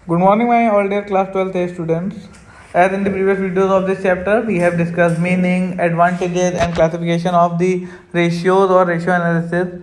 Good morning, my all dear class 12th A students. As in the previous videos of this chapter, we have discussed meaning, advantages, and classification of the ratios or ratio analysis.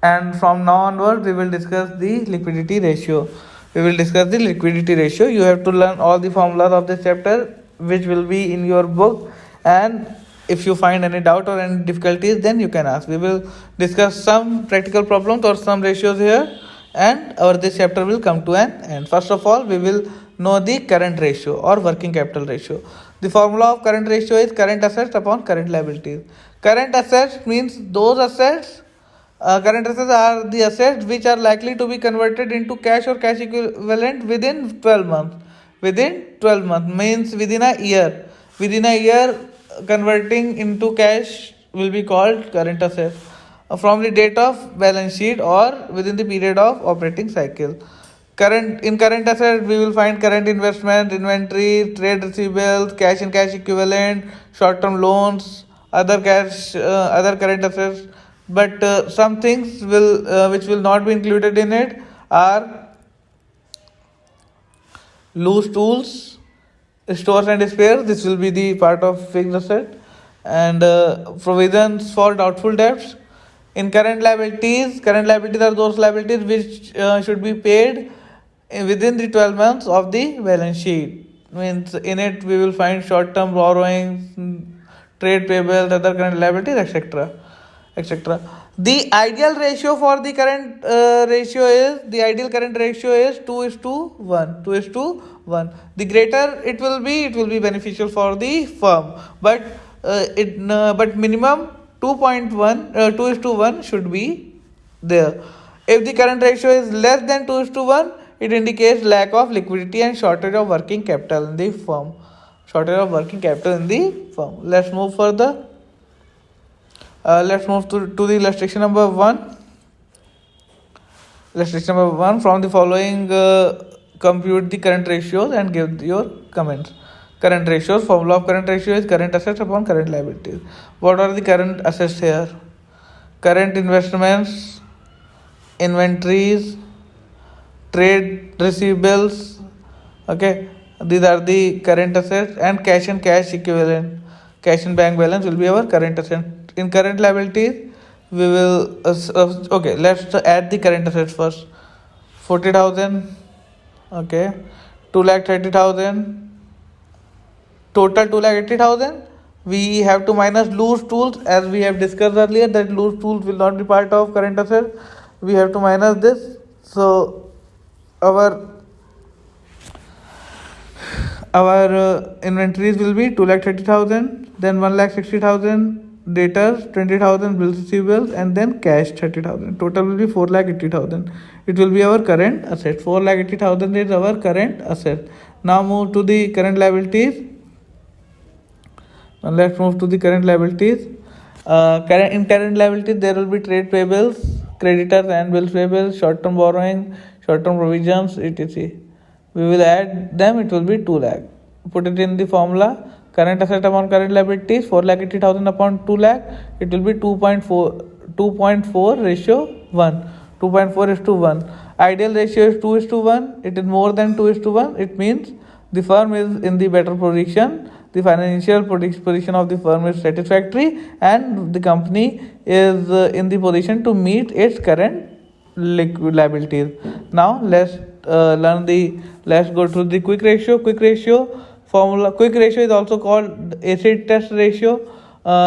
And from now onwards, we will discuss the liquidity ratio. You have to learn all the formulas of this chapter, which will be in your book. And if you find any doubt or any difficulties, then you can ask. We will discuss some practical problems or some ratios here, and our this chapter will come to an end. First of all, we will know the current ratio or working capital ratio. The formula of current ratio is current assets upon current liabilities. Current assets means those assets. Current assets are the assets which are likely to be converted into cash or cash equivalent within 12 months. Within 12 months means within a year. Within a year, converting into cash will be called current assets from the date of balance sheet or within the period of operating cycle. Current assets we will find current investment, inventory, trade receivables, cash and cash equivalent, short-term loans, other current assets. But some things will which will not be included in it are loose tools, stores and spares. This will be the part of fixed asset, and provisions for doubtful debts. In current liabilities are those liabilities which should be paid within the 12 months of the balance sheet. Means in it we will find short-term borrowings, trade payables, other current liabilities, etc. The ideal ratio for the current ratio is 2 is to 1. 2 is to 1. The greater it will be beneficial for the firm. But but minimum 2 is to 1 should be there. If the current ratio is less than 2 is to 1, it indicates lack of liquidity and shortage of working capital in the firm. Let's move further. Let's move to the illustration number 1. Illustration number 1. From the following, compute the current ratios and give your comments. Current ratios. Formula of current ratio is current assets upon current liabilities. What are the current assets here? Current investments, inventories, trade receivables. Okay, these are the current assets, and cash equivalent. Cash and bank balance will be our current asset. In current liabilities, we will okay. Let's add the current assets first. 40,000. Okay, 2,30,000. Total 2,80,000. We have to minus loose tools, as we have discussed earlier that loose tools will not be part of current assets. We have to minus this. So our inventories will be 2,30,000, then 1,60,000, debtors 20,000, bills receivables, and then cash 30,000. Total will be 4,80,000. It will be our current asset. 4,80,000 is our current asset. Now move to the current liabilities. Now let's move to the current liabilities. In current liabilities, there will be trade payables, creditors and bills payables, short-term borrowing, short-term provisions, etc. We will add them. It will be 2 lakh. Put it in the formula. Current asset upon current liabilities, 4,80,000 upon 2 lakh. It will be 2.4 ratio 1. 2.4 is to 1. Ideal ratio is 2 is to 1. It is more than 2 is to 1. It means the firm is in the better position. The financial position of the firm is satisfactory, and the company is in the position to meet its current liabilities. Now let's go to the quick ratio. Quick ratio is also called acid test ratio.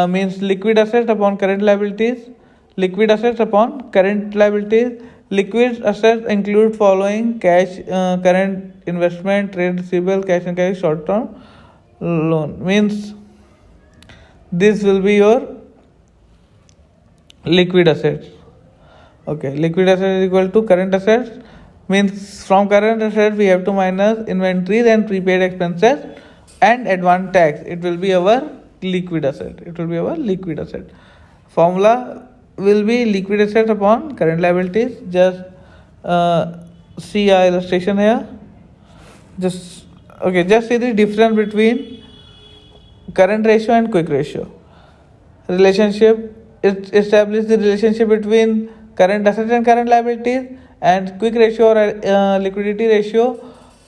Means liquid assets upon current liabilities. Liquid assets include following: cash, current investment, trade receivable, cash and cash, short term loan. Means this will be your liquid assets. Okay, liquid assets is equal to current assets. Means from current assets we have to minus inventories and prepaid expenses and advance tax. It will be our liquid asset. Formula will be liquid assets upon current liabilities. Just see our illustration here. Just see the difference between current ratio and quick ratio. Establish the relationship between current assets and current liabilities. And quick ratio or liquidity ratio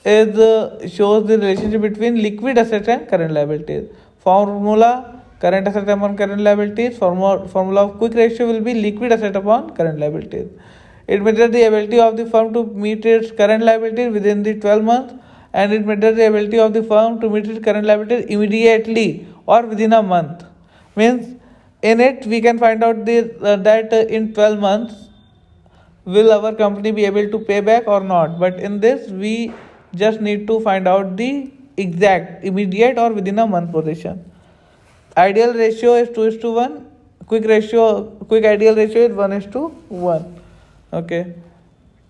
is shows the relationship between liquid assets and current liabilities. Formula current asset upon current liabilities. Formula of quick ratio will be liquid asset upon current liabilities. It measures the ability of the firm to meet its current liabilities within the 12 months, and it measures the ability of the firm to meet its current liabilities immediately or within a month. Means in it we can find out that in 12 months will our company be able to pay back or not. But in this we just need to find out the exact immediate or within a month position. Ideal ratio is 2 is to 1. Quick ideal ratio is 1 is to 1. Okay.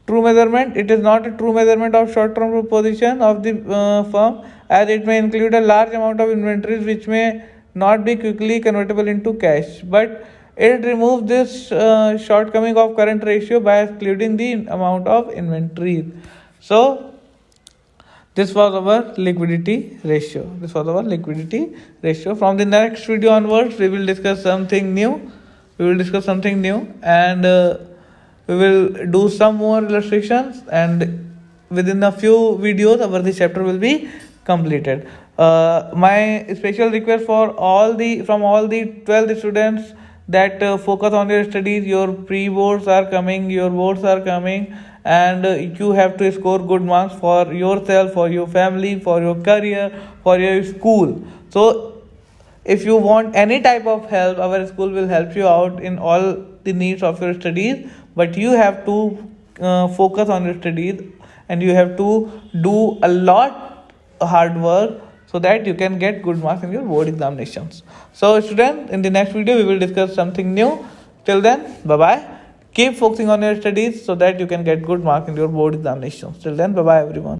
True measurement, it is not a true measurement of short term position of the firm, as it may include a large amount of inventories which may not be quickly convertible into cash, but it removes this shortcoming of current ratio by excluding the amount of inventories. So this was our liquidity ratio. From the next video onwards, we will discuss something new. And we will do some more illustrations, and within a few videos our this chapter will be completed. My special request from all the 12th students that focus on your studies. Your pre-boards are coming, your boards are coming, and you have to score good marks for yourself, for your family, for your career, for your school. So if you want any type of help, our school will help you out in all the needs of your studies, but you have to focus on your studies, and you have to do a lot hard work so that you can get good marks in your board examinations. So students, in the next video we will discuss something new. Till then, bye bye. Keep focusing on your studies so that you can get good marks in your board examinations. Till then, bye bye everyone.